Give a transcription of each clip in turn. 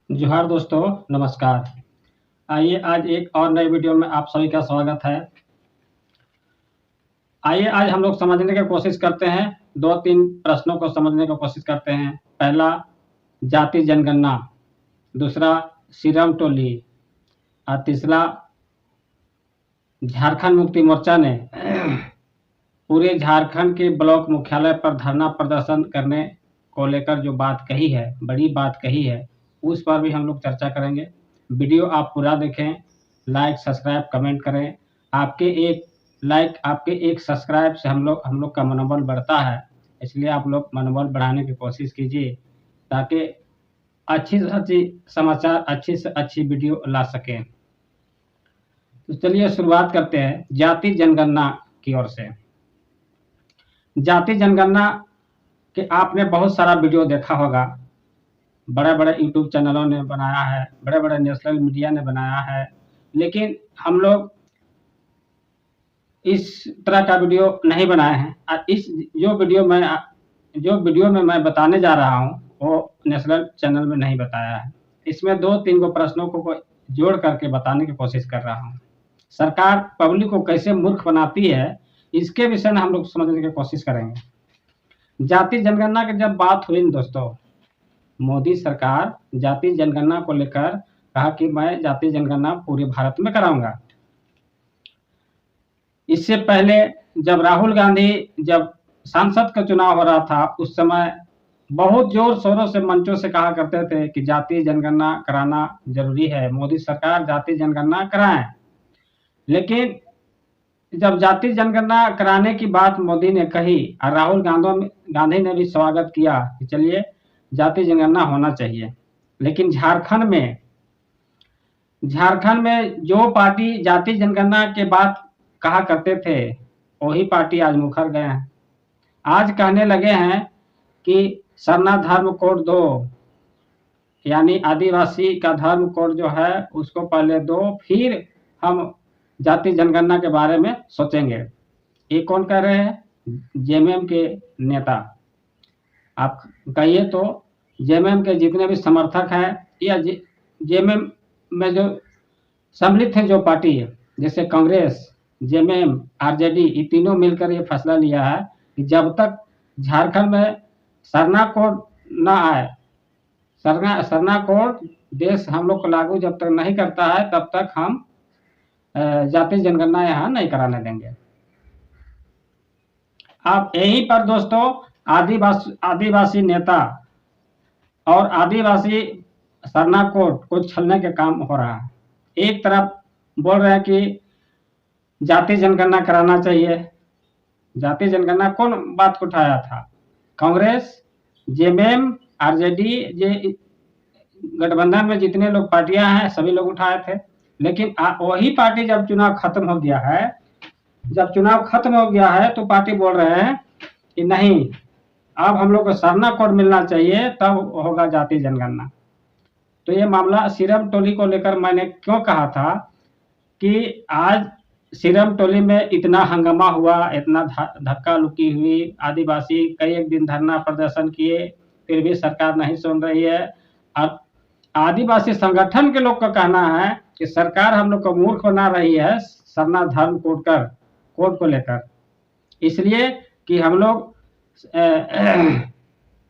जोहार दोस्तों, नमस्कार। आइए आज एक और नए वीडियो में आप सभी का स्वागत है। आइए आज हम लोग समझने की कोशिश करते हैं, 2-3 प्रश्नों को समझने की कोशिश करते हैं। पहला, जाति जनगणना, दूसरा सीरम टोली और तीसरा झारखंड मुक्ति मोर्चा ने पूरे झारखंड के ब्लॉक मुख्यालय पर धरना प्रदर्शन करने को लेकर जो बात कही है, बड़ी बात कही है, उस पर भी हम लोग चर्चा करेंगे। वीडियो आप पूरा देखें, लाइक, सब्सक्राइब, कमेंट करें। आपके एक लाइक, आपके एक सब्सक्राइब से हम लोग का मनोबल बढ़ता है, इसलिए आप लोग मनोबल बढ़ाने की कोशिश कीजिए ताकि अच्छी से अच्छी समाचार, अच्छी से अच्छी वीडियो ला सकें। तो चलिए शुरुआत करते हैं जाति जनगणना की ओर से। जाति जनगणना के आपने बहुत सारा वीडियो देखा होगा, बड़े-बड़े यूट्यूब चैनलों ने बनाया है, बड़े-बड़े नेशनल मीडिया ने बनाया है, लेकिन हम लोग इस तरह का वीडियो नहीं बनाए हैं। और जो वीडियो में मैं बताने जा रहा हूँ, वो नेशनल चैनल में नहीं बताया है। इसमें 2-3 को प्रश्नों को जोड़ करके बताने की कोशिश कर रहा हूँ। सरकार पब्लिक को कैसे मूर्ख बनाती है, इसके विषय में हम लोग समझने की कोशिश करेंगे। जाति जनगणना की जब बात हुई न दोस्तों, मोदी सरकार जाति जनगणना को लेकर कहा कि मैं जाति जनगणना पूरे भारत में कराऊंगा। इससे पहले जब राहुल गांधी जब सांसद का चुनाव हो रहा था, उस समय बहुत जोर शोरों से मंचों से कहा करते थे कि जाति जनगणना कराना जरूरी है, मोदी सरकार जाति जनगणना कराएं। लेकिन जब जाति जनगणना कराने की बात मोदी ने कही और राहुल गांधी ने भी स्वागत किया कि चलिए जाति जनगणना होना चाहिए, लेकिन झारखंड में जो पार्टी जाति जनगणना के बाद कहा करते थे, वही पार्टी आज मुखर गए हैं। आज कहने लगे हैं कि सरना धर्म कोड दो, यानी आदिवासी का धर्म कोड जो है उसको पहले दो, फिर हम जाति जनगणना के बारे में सोचेंगे। ये कौन कह रहे हैं? जेएमएम के नेता। आप कहिए तो जेएमएम के जितने भी समर्थक हैं या जेएमएम में जो सम्मिलित है जो पार्टी है, जैसे कांग्रेस, जेएमएम, आरजेडी, ये तीनों मिलकर ये फैसला लिया है कि जब तक झारखंड में सरना कोड ना आए, सरना कोड देश हम लोग को लागू जब तक नहीं करता है, तब तक हम जाति जनगणना यहाँ नहीं कराने देंगे। अब यहीं पर दोस्तों आदिवासी नेता और आदिवासी सरना कोड को छलने के काम हो रहा है। एक तरफ बोल रहे हैं कि जाति जनगणना कराना चाहिए। जाति जनगणना कौन बात को उठाया था? कांग्रेस, जेएमएम, आरजेडी, गठबंधन में जितने लोग पार्टियां हैं सभी लोग उठाए थे। लेकिन वही पार्टी जब चुनाव खत्म हो गया है तो पार्टी बोल रहे हैं कि नहीं, अब हम लोग को सरना कोड मिलना चाहिए, तब होगा जाति जनगणना। तो ये मामला सीरम टोली को लेकर मैंने क्यों कहा था कि आज सीरम टोली में इतना हंगामा हुआ, इतना धक्का लुकी हुई, आदिवासी कई एक दिन धरना प्रदर्शन किए, फिर भी सरकार नहीं सुन रही है। और आदिवासी संगठन के लोग का कहना है कि सरकार हम लोग को मूर्ख बना रही है सरना धर्म कोड को लेकर, इसलिए कि हम लोग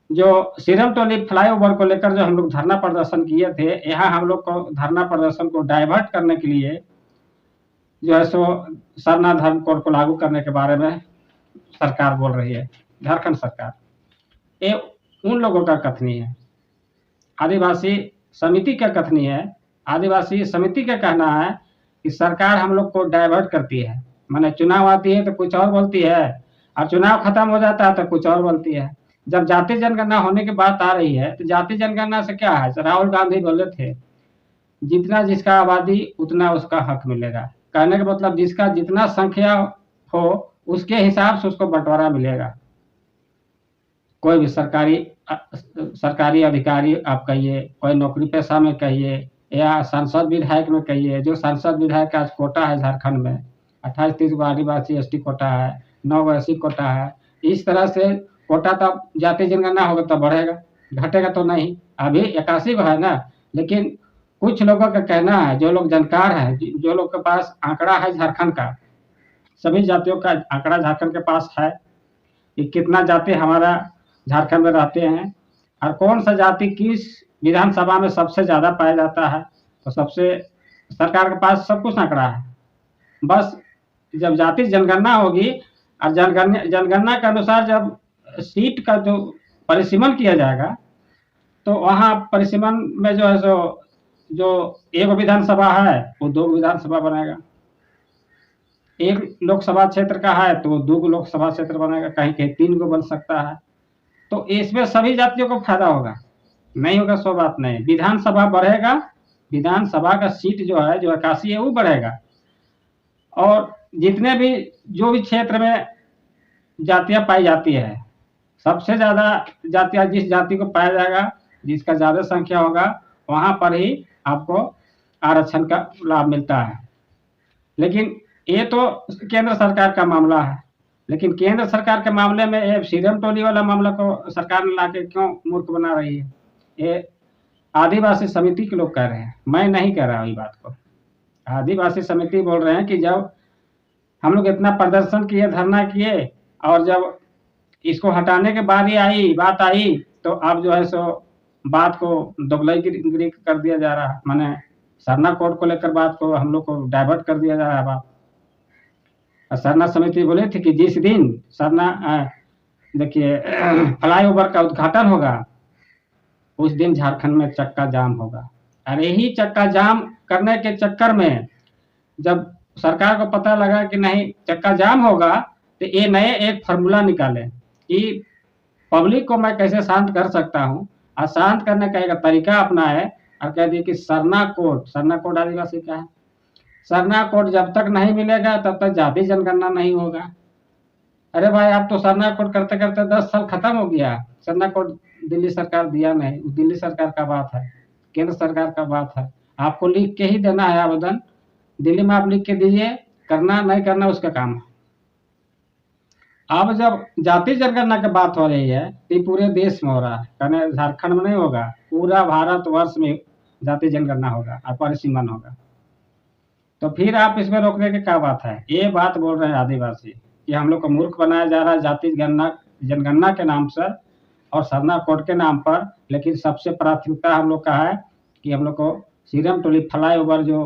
जो सीरम टोली फ्लाईओवर को लेकर जो हम लोग धरना प्रदर्शन किए थे, यहाँ हम लोग को धरना प्रदर्शन को डाइवर्ट करने के लिए जो है सो सरना धर्म कोड को लागू करने के बारे में सरकार बोल रही है, झारखंड सरकार। ये उन लोगों का कथनी है, आदिवासी समिति का कथनी है। आदिवासी समिति का कहना है कि सरकार हम लोग को डाइवर्ट करती है, माने चुनाव आती है तो कुछ और बोलती है और चुनाव खत्म हो जाता है तो कुछ और बोलती है। जब जाति जनगणना होने की बात आ रही है तो जाति जनगणना से क्या है? राहुल गांधी बोले थे जितना जिसका आबादी उतना उसका हक मिलेगा। कहने का मतलब जिसका जितना संख्या हो उसके हिसाब से उसको बंटवारा मिलेगा। कोई भी सरकारी अधिकारी आप कहिए, कोई नौकरी पेशा में कहिए, या सांसद विधायक में कहिए। जो सांसद विधायक का आज कोटा है झारखंड में, 28-30 गो आदिवासी एसटी कोटा है, 9 गो एससी कोटा है। इस तरह से कोटा तब जाति जनगणना होगा तब बढ़ेगा, घटेगा तो नहीं। अभी 81 गो है ना, लेकिन कुछ लोगों का कहना है, जो लोग जानकार हैं, जो लोग के पास आंकड़ा है झारखंड का, सभी जातियों का आंकड़ा झारखंड के पास है कि कितना जाति हमारा झारखंड में रहते हैं और कौन सा जाति किस विधानसभा में सबसे ज़्यादा पाया जाता है। तो सबसे सरकार के पास सब कुछ आंकड़ा है। बस जब जाति जनगणना होगी और जनगणना के अनुसार जब सीट का जो परिसीमन किया जाएगा, तो वहाँ परिसीमन में जो है सो जो एक विधानसभा है वो 2 विधानसभा बनेगा, एक लोकसभा क्षेत्र का है तो 2 लोकसभा क्षेत्र बनेगा, कहीं कहीं 3 को बन सकता है। तो इसमें सभी जातियों को फायदा होगा, नहीं होगा सो बात नहीं। विधानसभा बढ़ेगा, विधानसभा का सीट जो है जो 81 है वो बढ़ेगा, और जितने भी जो भी क्षेत्र में जातियां पाई जाती है, सबसे ज्यादा जातियां जिस जाति को पाया जाएगा, जिसका ज्यादा संख्या होगा, वहां पर ही आपको आरक्षण का लाभ मिलता है। लेकिन ये तो केंद्र सरकार का मामला है, लेकिन केंद्र सरकार के मामले में ये सीरम टोली वाला मामला को सरकार ने लाके क्यों मूर्ख बना रही है? ये आदिवासी समिति के लोग कह रहे हैं, मैं नहीं कह रहा हूँ ये बात को। आदिवासी समिति बोल रहे हैं कि जब हम लोग इतना प्रदर्शन किए, धरना किए, और जब इसको हटाने के बात आई तो अब जो है सो बात को दोगलाईगिरी कर दिया जा रहा है। माने सरना कोड को लेकर बात को हम लोग को डाइवर्ट कर दिया जा रहा है बात। सरना समिति बोले थे कि जिस दिन सरना देखिए फ्लाईओवर का उद्घाटन होगा उस दिन झारखंड में चक्का जाम होगा। और यही चक्का जाम करने के चक्कर में जब सरकार को पता लगा कि नहीं चक्का जाम होगा, तो ये नए एक फार्मूला निकाले कि पब्लिक को मैं कैसे शांत कर सकता हूँ, और शांत करने का एक तरीका अपनाए और कह दिए कि सरना कोड आदिवासी का है, सरना कोड जब तक नहीं मिलेगा तब तक जाति जनगणना नहीं होगा। अरे भाई आप तो सरना कोड करते करते 10 साल खत्म हो गया, सरना कोड दिल्ली सरकार दिया नहीं, दिल्ली सरकार का बात है, केंद्र सरकार का बात है। आपको लिख के ही देना है आवेदन, दिल्ली में आप लिख के दीजिए, करना नहीं करना उसका काम है। अब जब जाति जनगणना की बात हो रही है तो पूरे देश में हो रहा है, कहने झारखंड में नहीं होगा, पूरा भारतवर्ष में जाति जनगणना होगा और परिसीमन होगा। तो फिर आप इसमें रोकने की क्या बात है? ये बात बोल रहे हैं आदिवासी कि हम लोग को मूर्ख बनाया जा रहा है जाति जनगणना के नाम से और सरना कोड के नाम पर। लेकिन सबसे प्राथमिकता हम लोग का है कि हम लोग को सीरम टोली फ्लाईओवर जो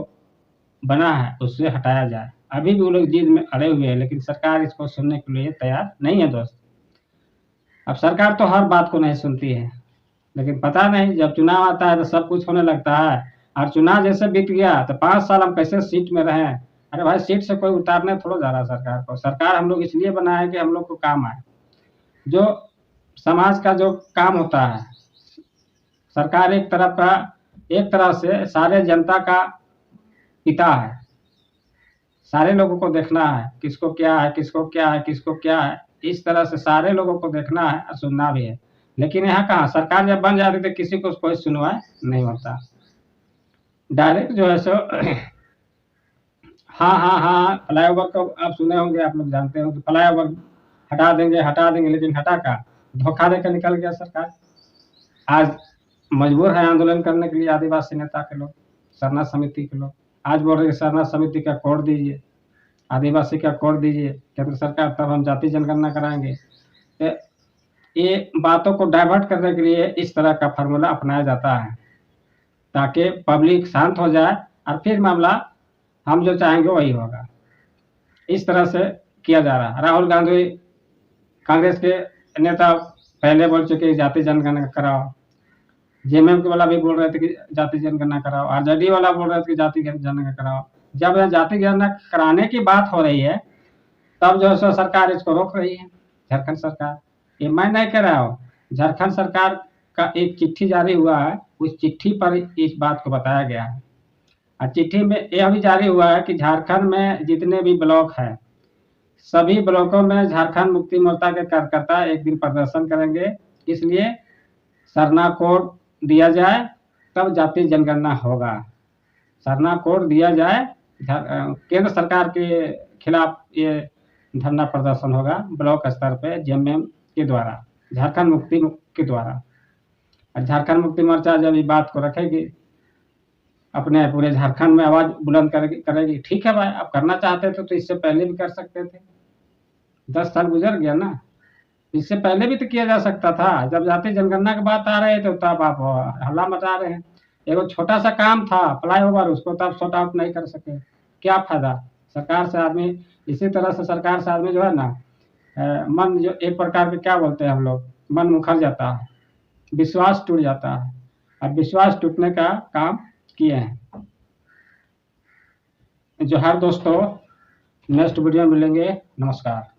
बना है उससे हटाया जाए। अभी भी वो लोग जिद में अड़े हुए हैं, लेकिन सरकार इसको सुनने के लिए तैयार नहीं है दोस्त। अब सरकार तो हर बात को नहीं सुनती है, लेकिन पता नहीं जब चुनाव आता है तो सब कुछ होने लगता है। और चुनाव जैसे बीत गया तो 5 साल हम कैसे सीट में रहे। अरे भाई सीट से कोई उतारने थोड़ा जा रहा सरकार को। सरकार हम लोग इसलिए बनाए कि हम लोग को काम आए, जो समाज का जो काम होता है। सरकार एक तरह से सारे जनता का पिता है, सारे लोगों को देखना है किसको क्या है, किसको क्या है, किसको क्या है, इस तरह से सारे लोगों को देखना है और सुनना भी है। लेकिन यहाँ कहाँ, सरकार जब बन जाती तो किसी को कोई सुनवाई नहीं होता, डायरेक्ट जो है सो हाँ फ्लाईओवर को आप सुने होंगे, आप लोग जानते हो कि फ्लाईओवर हटा देंगे, लेकिन हटा का धोखा देकर निकल गया सरकार। आज मजबूर है आंदोलन करने के लिए आदिवासी नेता के लोग, सरना समिति के लोग। आज बोल रहे सरना समिति का कोड दीजिए, आदिवासी का कोड दीजिए केंद्र सरकार, तब हम जाति जनगणना कराएंगे। तो ये बातों को डाइवर्ट करने के लिए इस तरह का फार्मूला अपनाया जाता है ताकि पब्लिक शांत हो जाए और फिर मामला हम जो चाहेंगे वही होगा। इस तरह से किया जा रहा है। राहुल गांधी कांग्रेस के नेता पहले बोल चुके जाति जनगणना कराओ, जेएमएम के वाला भी बोल रहे थे कि जाति जनगणना कराओ, आरजेडी वाला बोल रहे थे कि जाति जनगणना कराओ। जब यह जाति जनगणना कराने की बात हो रही है तब जो है सरकार इसको रोक रही है, झारखंड सरकार। ये मैं नहीं कह रहा हूँ, झारखंड सरकार का एक चिट्ठी जारी हुआ है, उस चिट्ठी पर इस बात को बताया गया है। और चिट्ठी में यह भी जारी हुआ है कि झारखंड में जितने भी ब्लॉक हैं सभी ब्लॉकों में झारखंड मुक्ति मोर्चा के कार्यकर्ता एक दिन प्रदर्शन करेंगे, इसलिए सरना कोड दिया जाए तब जाति जनगणना होगा। सरना कोड दिया जाए, केंद्र सरकार के खिलाफ ये धरना प्रदर्शन होगा ब्लॉक स्तर पे जेएमएम के द्वारा, झारखंड मुक्ति के द्वारा। और झारखंड मुक्ति मोर्चा जब ये बात को रखेगी अपने पूरे झारखंड में आवाज बुलंद करेगी। ठीक है भाई, आप करना चाहते थे तो इससे पहले भी कर सकते थे। 10 साल गुजर गया ना, इससे पहले भी तो किया जा सकता था। जब जातीय जनगणना की बात आ रही है तो तब आप हल्ला मचा रहे हैं। एगो छोटा सा काम था फ्लाईओवर, उसको तब सॉर्ट आउट नहीं कर सके, क्या फायदा। सरकार से आदमी, इसी तरह से सरकार से आदमी जो है ना, मन जो एक प्रकार के क्या बोलते हैं हम लोग, मन मुखर जाता है, विश्वास टूट जाता है, और विश्वास टूटने का काम किए हैं। जोहार दोस्तों, नेक्स्ट वीडियो में मिलेंगे। नमस्कार।